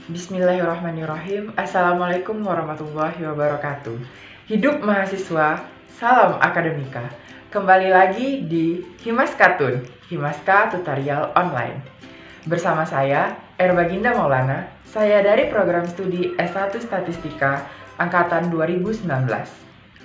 Bismillahirrahmanirrahim. Assalamualaikum warahmatullahi wabarakatuh. Hidup mahasiswa, salam akademika. Kembali lagi di Himaskatun, Himaska Tutorial Online. Bersama saya, Erbaginda Maulana, saya dari program studi S1 Statistika Angkatan 2019.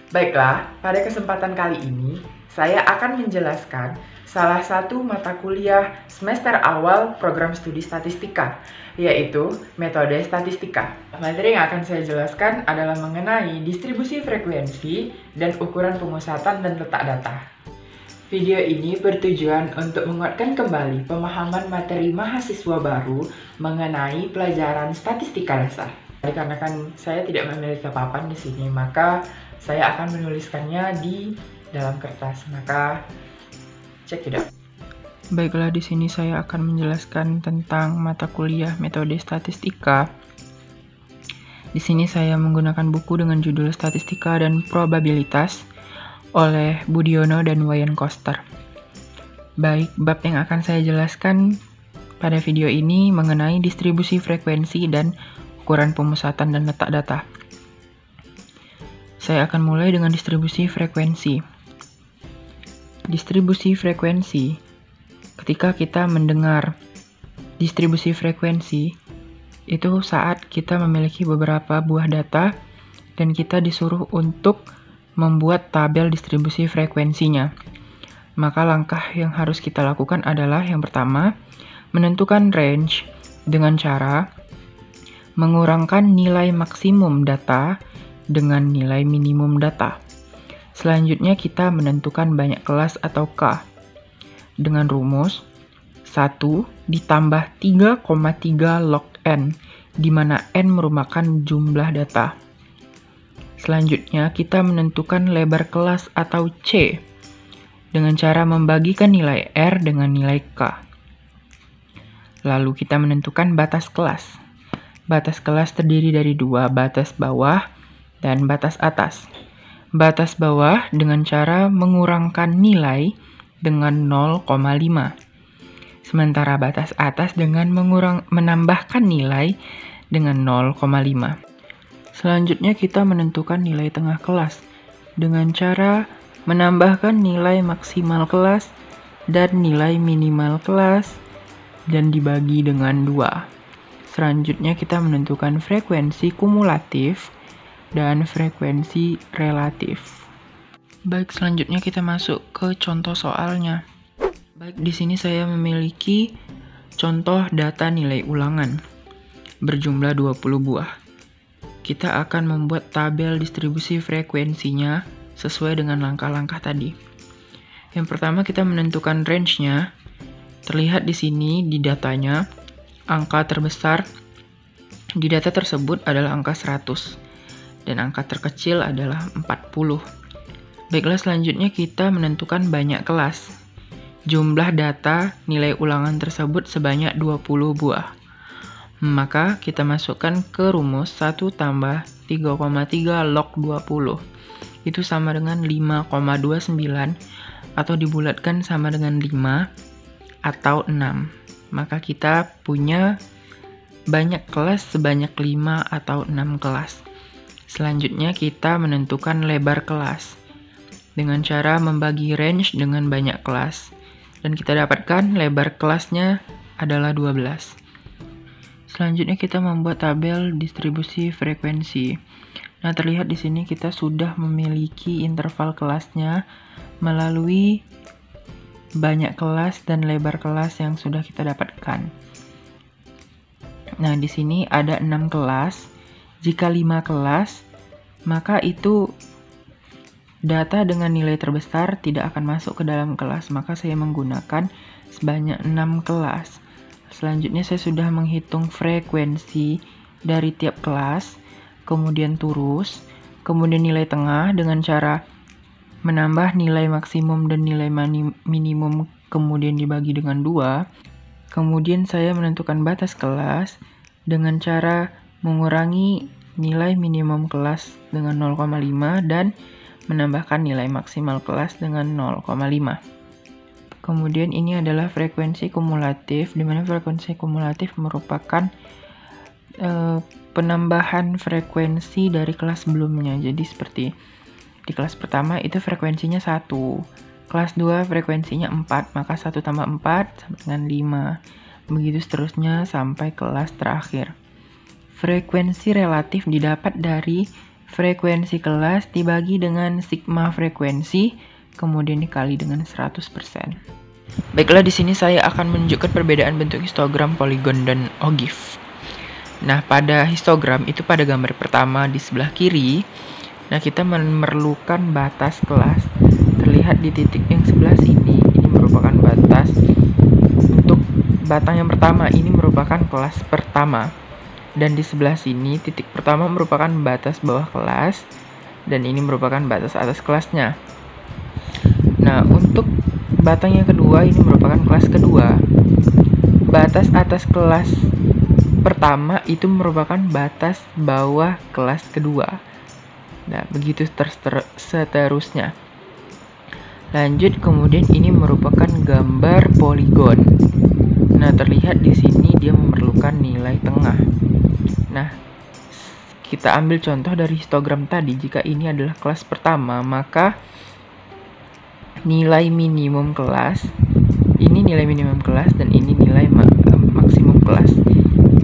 Baiklah, pada kesempatan kali ini, saya akan menjelaskan salah satu mata kuliah semester awal program studi statistika, yaitu metode statistika. Materi yang akan saya jelaskan adalah mengenai distribusi frekuensi dan ukuran pemusatan dan letak data. Video ini bertujuan untuk menguatkan kembali pemahaman materi mahasiswa baru mengenai pelajaran statistika dasar. Dikarenakan saya tidak memiliki papan di sini, maka saya akan menuliskannya di dalam kertas. Maka check it out. Baiklah, di sini saya akan menjelaskan tentang mata kuliah metode statistika. Di sini saya menggunakan buku dengan judul Statistika dan Probabilitas oleh Budiono dan Wayan Koster. Baik, bab yang akan saya jelaskan pada video ini mengenai distribusi frekuensi dan ukuran pemusatan dan letak data. Saya akan mulai dengan distribusi frekuensi. Distribusi frekuensi. Ketika kita mendengar distribusi frekuensi, itu saat kita memiliki beberapa buah data dan kita disuruh untuk membuat tabel distribusi frekuensinya. Maka langkah yang harus kita lakukan adalah yang pertama, menentukan range dengan cara mengurangkan nilai maksimum data dengan nilai minimum data. Selanjutnya kita menentukan banyak kelas atau K dengan rumus 1 ditambah 3,3 log N, di mana N merupakan jumlah data. Selanjutnya kita menentukan lebar kelas atau C dengan cara membagikan nilai R dengan nilai K. Lalu kita menentukan batas kelas. Batas kelas terdiri dari dua, batas bawah dan batas atas. Batas bawah dengan cara mengurangkan nilai dengan 0,5. Sementara batas atas dengan menambahkan nilai dengan 0,5. Selanjutnya kita menentukan nilai tengah kelas dengan cara menambahkan nilai maksimal kelas dan nilai minimal kelas dan dibagi dengan 2. Selanjutnya kita menentukan frekuensi kumulatif dan frekuensi relatif. Baik, selanjutnya kita masuk ke contoh soalnya. Baik, di sini saya memiliki contoh data nilai ulangan berjumlah 20 buah. Kita akan membuat tabel distribusi frekuensinya sesuai dengan langkah-langkah tadi. Yang pertama kita menentukan range-nya. Terlihat di sini di datanya, angka terbesar di data tersebut adalah angka 100 dan angka terkecil adalah 40. Baiklah, selanjutnya kita menentukan banyak kelas. Jumlah data nilai ulangan tersebut sebanyak 20 buah. Maka kita masukkan ke rumus 1 tambah 3,3 log 20. Itu sama dengan 5,29 atau dibulatkan sama dengan 5 atau 6. Maka kita punya banyak kelas sebanyak 5 atau 6 kelas. Selanjutnya kita menentukan lebar kelas dengan cara membagi range dengan banyak kelas. Dan kita dapatkan lebar kelasnya adalah 12. Selanjutnya kita membuat tabel distribusi frekuensi. Nah, terlihat di sini kita sudah memiliki interval kelasnya melalui banyak kelas dan lebar kelas yang sudah kita dapatkan. Nah, di sini ada 6 kelas. Jika 5 kelas, maka itu data dengan nilai terbesar tidak akan masuk ke dalam kelas, maka saya menggunakan sebanyak 6 kelas. Selanjutnya saya sudah menghitung frekuensi dari tiap kelas, kemudian turus, kemudian nilai tengah dengan cara menambah nilai maksimum dan nilai minimum kemudian dibagi dengan 2. Kemudian saya menentukan batas kelas dengan cara mengurangi nilai minimum kelas dengan 0,5 dan menambahkan nilai maksimal kelas dengan 0,5. Kemudian ini adalah frekuensi kumulatif, di mana frekuensi kumulatif merupakan penambahan frekuensi dari kelas sebelumnya. Jadi seperti di kelas pertama itu frekuensinya 1, kelas 2 frekuensinya 4, maka 1 tambah 4 sama dengan 5. Begitu seterusnya sampai kelas terakhir. Frekuensi relatif didapat dari frekuensi kelas dibagi dengan sigma frekuensi, kemudian dikali dengan 100%. Baiklah, di sini saya akan menunjukkan perbedaan bentuk histogram, poligon, dan ogive. Nah, pada histogram itu pada gambar pertama di sebelah kiri, nah kita memerlukan batas kelas. Terlihat di titik yang sebelah sini, ini merupakan batas untuk batang yang pertama, ini merupakan kelas pertama. Dan di sebelah sini, titik pertama merupakan batas bawah kelas, dan ini merupakan batas atas kelasnya. Nah, untuk batang yang kedua, ini merupakan kelas kedua. Batas atas kelas pertama itu merupakan batas bawah kelas kedua. Nah, begitu seterusnya. Lanjut, kemudian ini merupakan gambar poligon. Nah, terlihat di sini dia memerlukan nilai tengah. Nah, kita ambil contoh dari histogram tadi. Jika ini adalah kelas pertama, maka nilai minimum kelas, ini nilai minimum kelas dan ini nilai maksimum kelas.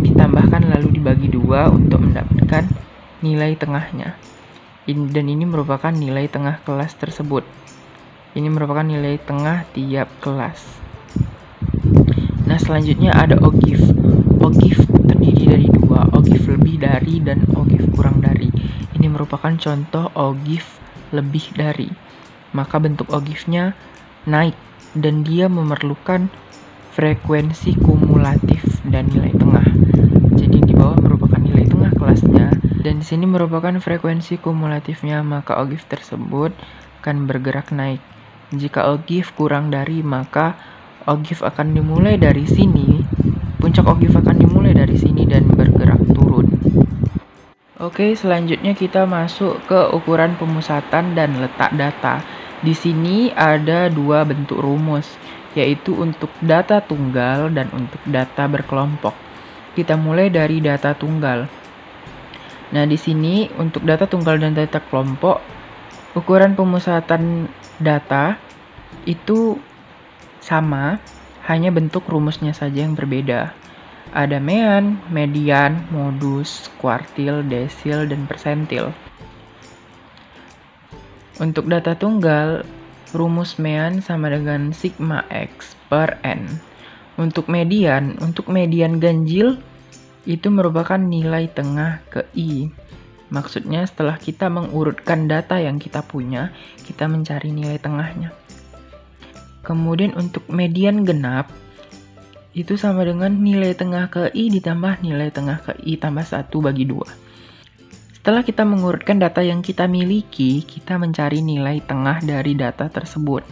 Ditambahkan lalu dibagi 2 untuk mendapatkan nilai tengahnya. Dan ini merupakan nilai tengah kelas tersebut. Ini merupakan nilai tengah tiap kelas. Nah, selanjutnya ada ogive. Ogive terdiri dari 2, ogive lebih dari dan ogive kurang dari. Ini merupakan contoh ogive lebih dari. Maka bentuk ogive-nya naik dan dia memerlukan frekuensi kumulatif dan nilai tengah. Jadi di bawah merupakan nilai tengah kelasnya dan di sini merupakan frekuensi kumulatifnya, maka ogive tersebut akan bergerak naik. Jika ogive kurang dari, maka ogive akan dimulai dari sini, puncak ogive akan dimulai dari sini dan bergerak turun. Oke, selanjutnya kita masuk ke ukuran pemusatan dan letak data. Di sini ada 2 bentuk rumus, yaitu untuk data tunggal dan untuk data berkelompok. Kita mulai dari data tunggal. Nah, di sini untuk data tunggal dan data kelompok, ukuran pemusatan data itu sama, hanya bentuk rumusnya saja yang berbeda. Ada mean, median, modus, kuartil, desil, dan persentil. Untuk data tunggal, rumus mean sama dengan sigma X per N. Untuk median ganjil itu merupakan nilai tengah ke I. Maksudnya setelah kita mengurutkan data yang kita punya, kita mencari nilai tengahnya. Kemudian untuk median genap, itu sama dengan nilai tengah ke I ditambah nilai tengah ke I tambah 1 bagi 2. Setelah kita mengurutkan data yang kita miliki, kita mencari nilai tengah dari data tersebut.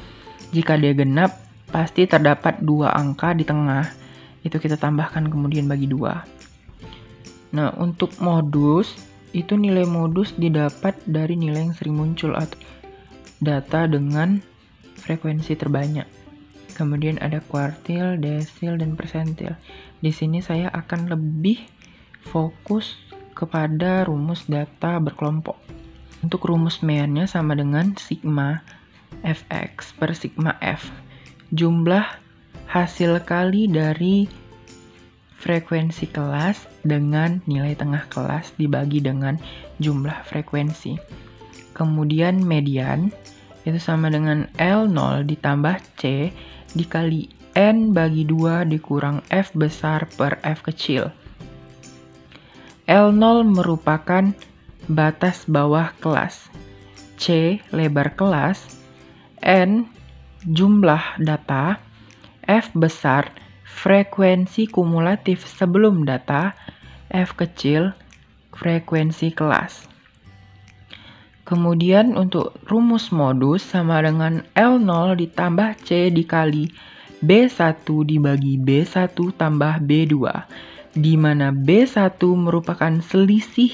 Jika dia genap, pasti terdapat 2 angka di tengah. Itu kita tambahkan kemudian bagi 2. Nah, untuk modus, itu nilai modus didapat dari nilai yang sering muncul atau data dengan frekuensi terbanyak. Kemudian ada kuartil, desil, dan persentil. Di sini saya akan lebih fokus kepada rumus data berkelompok. Untuk rumus meannya sama dengan sigma fx per sigma f. Jumlah hasil kali dari frekuensi kelas dengan nilai tengah kelas dibagi dengan jumlah frekuensi. Kemudian median itu sama dengan L0 ditambah C dikali N bagi 2 dikurang F besar per F kecil. L0 merupakan batas bawah kelas, C lebar kelas, N jumlah data, F besar frekuensi kumulatif sebelum data, F kecil frekuensi kelas. Kemudian untuk rumus modus sama dengan L0 ditambah C dikali B1 dibagi B1 tambah B2, di mana B1 merupakan selisih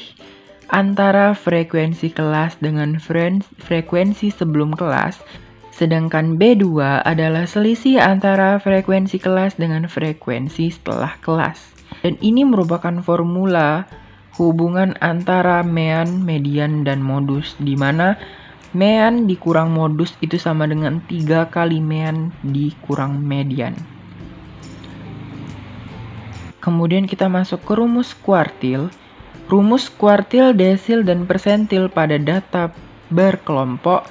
antara frekuensi kelas dengan frekuensi sebelum kelas, sedangkan B2 adalah selisih antara frekuensi kelas dengan frekuensi setelah kelas. Dan ini merupakan formula hubungan antara mean, median, dan modus, di mana mean dikurang modus itu sama dengan 3 kali mean dikurang median. Kemudian kita masuk ke rumus kuartil. Rumus kuartil, desil, dan persentil pada data berkelompok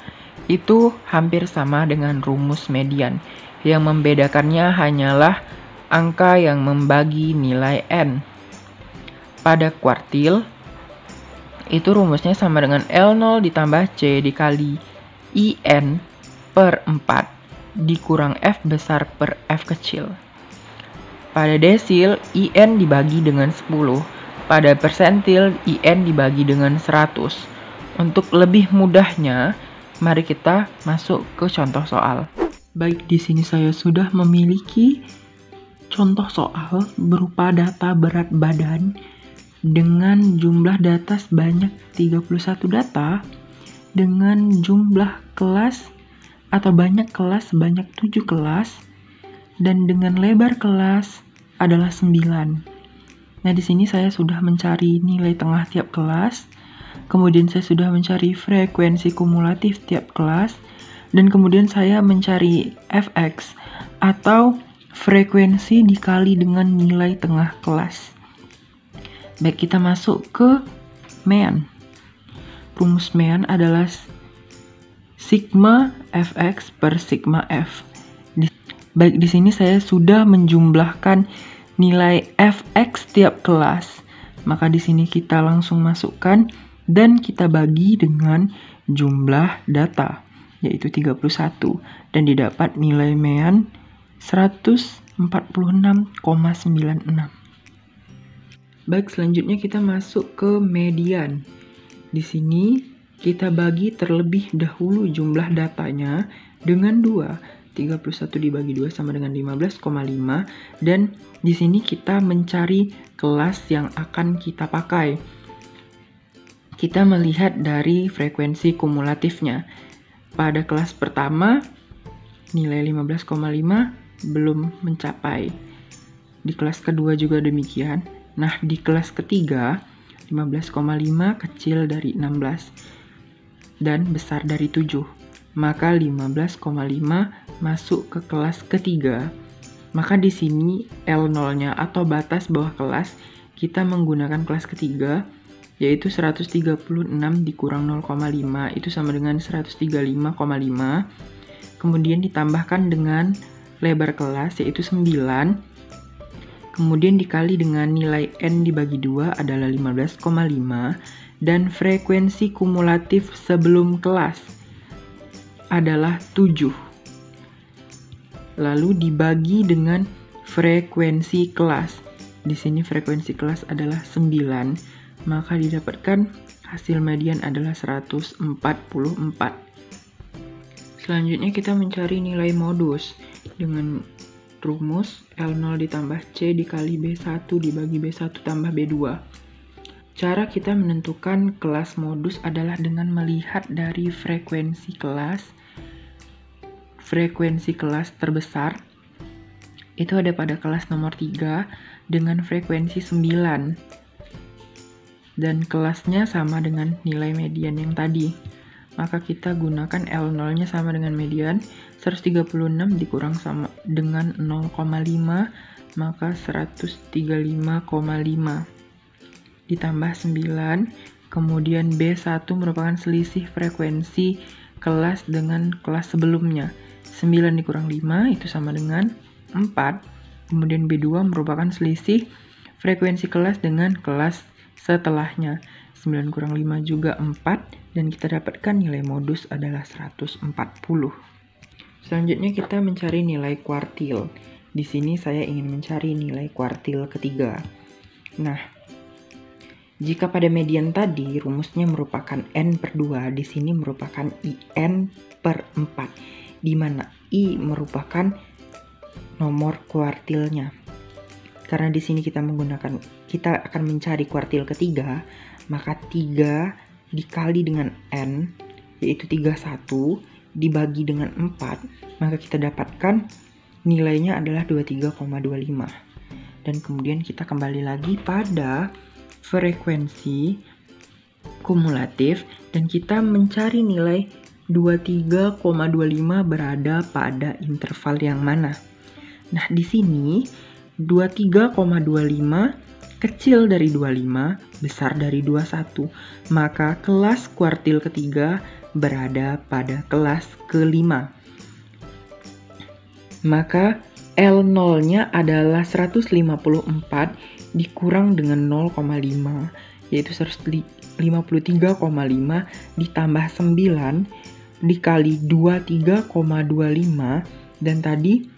itu hampir sama dengan rumus median. Yang membedakannya hanyalah angka yang membagi nilai N. Pada kuartil, itu rumusnya sama dengan L0 ditambah C dikali IN per 4 dikurang F besar per F kecil. Pada desil, IN dibagi dengan 10. Pada persentil, IN dibagi dengan 100. Untuk lebih mudahnya, mari kita masuk ke contoh soal. Baik, di sini saya sudah memiliki contoh soal berupa data berat badan dengan jumlah data sebanyak 31 data dengan jumlah kelas atau banyak kelas sebanyak 7 kelas dan dengan lebar kelas adalah 9. Nah, di sini saya sudah mencari nilai tengah tiap kelas, kemudian saya sudah mencari frekuensi kumulatif tiap kelas, dan kemudian saya mencari fx atau frekuensi dikali dengan nilai tengah kelas. Baik, kita masuk ke mean. Rumus mean adalah sigma fx per sigma f. Baik, di sini saya sudah menjumlahkan nilai fx tiap kelas. Maka di sini kita langsung masukkan dan kita bagi dengan jumlah data, yaitu 31, dan didapat nilai mean 146,96. Baik, selanjutnya kita masuk ke median. Di sini kita bagi terlebih dahulu jumlah datanya dengan 2. 31 dibagi 2 sama dengan 15,5, dan di sini kita mencari kelas yang akan kita pakai. Kita melihat dari frekuensi kumulatifnya. Pada kelas pertama, nilai 15,5 belum mencapai. Di kelas kedua juga demikian. Nah, di kelas ketiga, 15,5 kecil dari 16 dan besar dari 7. Maka 15,5 masuk ke kelas ketiga. Maka di sini L0-nya atau batas bawah kelas kita menggunakan kelas ketiga, yaitu 136 dikurang 0,5 itu sama dengan 135,5. Kemudian ditambahkan dengan lebar kelas yaitu 9. Kemudian dikali dengan nilai N dibagi 2 adalah 15,5, dan frekuensi kumulatif sebelum kelas adalah 7. Lalu dibagi dengan frekuensi kelas. Di sini frekuensi kelas adalah 9, maka didapatkan hasil median adalah 144. Selanjutnya kita mencari nilai modus dengan rumus L0 ditambah C dikali B1 dibagi B1 tambah B2. Cara kita menentukan kelas modus adalah dengan melihat dari frekuensi kelas. Frekuensi kelas terbesar itu ada pada kelas nomor 3 dengan frekuensi 9. Dan kelasnya sama dengan nilai median yang tadi. Maka kita gunakan L0-nya sama dengan median, 136 dikurang sama dengan 0,5, maka 135,5. Ditambah 9, kemudian B1 merupakan selisih frekuensi kelas dengan kelas sebelumnya. 9 dikurang 5 itu sama dengan 4. Kemudian B2 merupakan selisih frekuensi kelas dengan kelas setelahnya. 9 kurang 5 juga 4, dan kita dapatkan nilai modus adalah 140. Selanjutnya kita mencari nilai kuartil. Di sini saya ingin mencari nilai kuartil ketiga. Nah, jika pada median tadi rumusnya merupakan N per 2, di sini merupakan IN per 4, di mana I merupakan nomor kuartilnya. Karena di sini kita akan mencari kuartil ketiga, maka 3 dikali dengan N, yaitu 31, dibagi dengan 4, maka kita dapatkan nilainya adalah 23,25. Dan kemudian kita kembali lagi pada frekuensi kumulatif dan kita mencari nilai 23,25 berada pada interval yang mana. Nah, di sini 23,25 kecil dari 25, besar dari 21. Maka kelas kuartil ketiga berada pada kelas kelima. Maka L0-nya adalah 154 dikurang dengan 0,5, yaitu 153,5 ditambah 9 dikali 23,25, dan tadi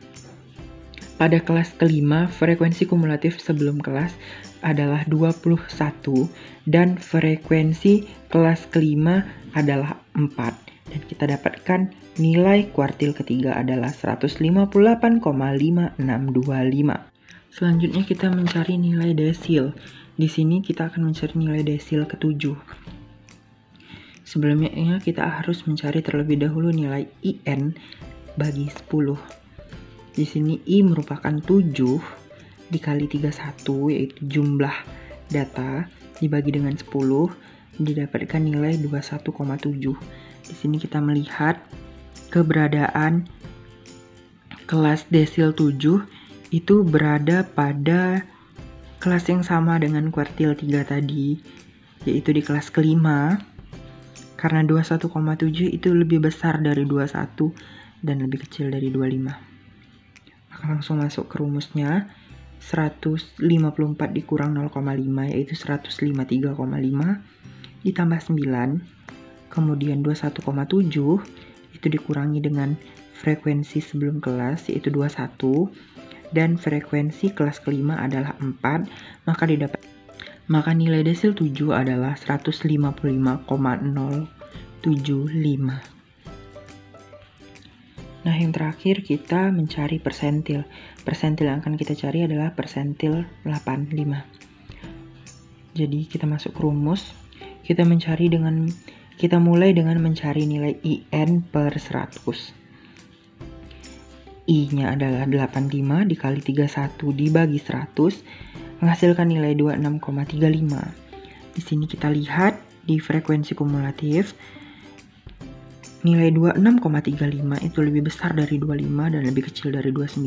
pada kelas kelima frekuensi kumulatif sebelum kelas adalah 21 dan frekuensi kelas kelima adalah 4, dan kita dapatkan nilai kuartil ketiga adalah 158,5625. Selanjutnya kita mencari nilai desil. Di sini kita akan mencari nilai desil ke-7. Sebelumnya kita harus mencari terlebih dahulu nilai IN bagi 10. Di sini I merupakan 7 dikali 31, yaitu jumlah data dibagi dengan 10, didapatkan nilai 21,7. Di sini kita melihat keberadaan kelas desil 7 itu berada pada kelas yang sama dengan kuartil 3 tadi, yaitu di kelas kelima. Karena 21,7 itu lebih besar dari 21 dan lebih kecil dari 25. Maka langsung masuk ke rumusnya. 154 dikurang 0,5 yaitu 153,5 ditambah 9. Kemudian 21,7 itu dikurangi dengan frekuensi sebelum kelas yaitu 21. Dan frekuensi kelas kelima adalah 4. Maka nilai desil 7 adalah 155,075. Nah, yang terakhir kita mencari persentil. Persentil yang akan kita cari adalah persentil 85. Jadi kita masuk ke rumus. Kita mulai dengan mencari nilai IN per 100. I-nya adalah 85 dikali 31 dibagi 100 menghasilkan nilai 26,35. Di sini kita lihat di frekuensi kumulatif nilai 26,35 itu lebih besar dari 25 dan lebih kecil dari 29.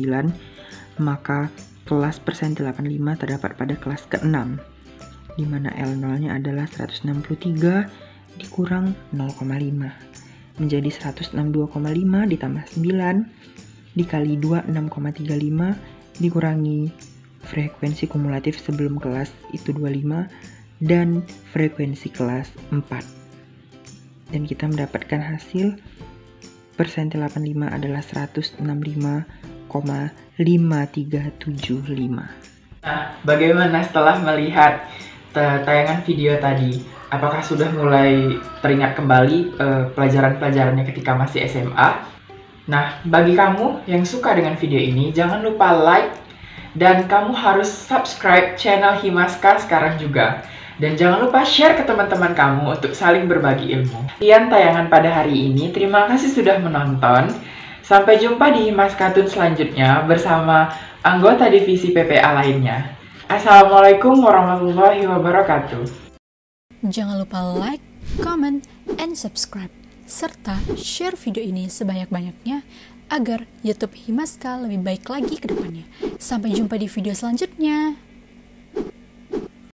Maka kelas persentil 85 terdapat pada kelas ke-6, di mana L0-nya adalah 163 dikurang 0,5 menjadi 162,5 ditambah 9 dikali 26,35 dikurangi frekuensi kumulatif sebelum kelas itu 25 dan frekuensi kelas 4. Dan kita mendapatkan hasil persentil 85 adalah 165,5375. Nah, bagaimana setelah melihat tayangan video tadi? Apakah sudah mulai teringat kembali pelajaran-pelajarannya ketika masih SMA? Nah, bagi kamu yang suka dengan video ini, jangan lupa like dan kamu harus subscribe channel Himaska sekarang juga. Dan jangan lupa share ke teman-teman kamu untuk saling berbagi ilmu. Sekian tayangan pada hari ini, terima kasih sudah menonton. Sampai jumpa di Himaskatun selanjutnya bersama anggota divisi PPA lainnya. Assalamualaikum warahmatullahi wabarakatuh. Jangan lupa like, comment, and subscribe. Serta share video ini sebanyak-banyaknya agar YouTube Himaska lebih baik lagi ke depannya. Sampai jumpa di video selanjutnya.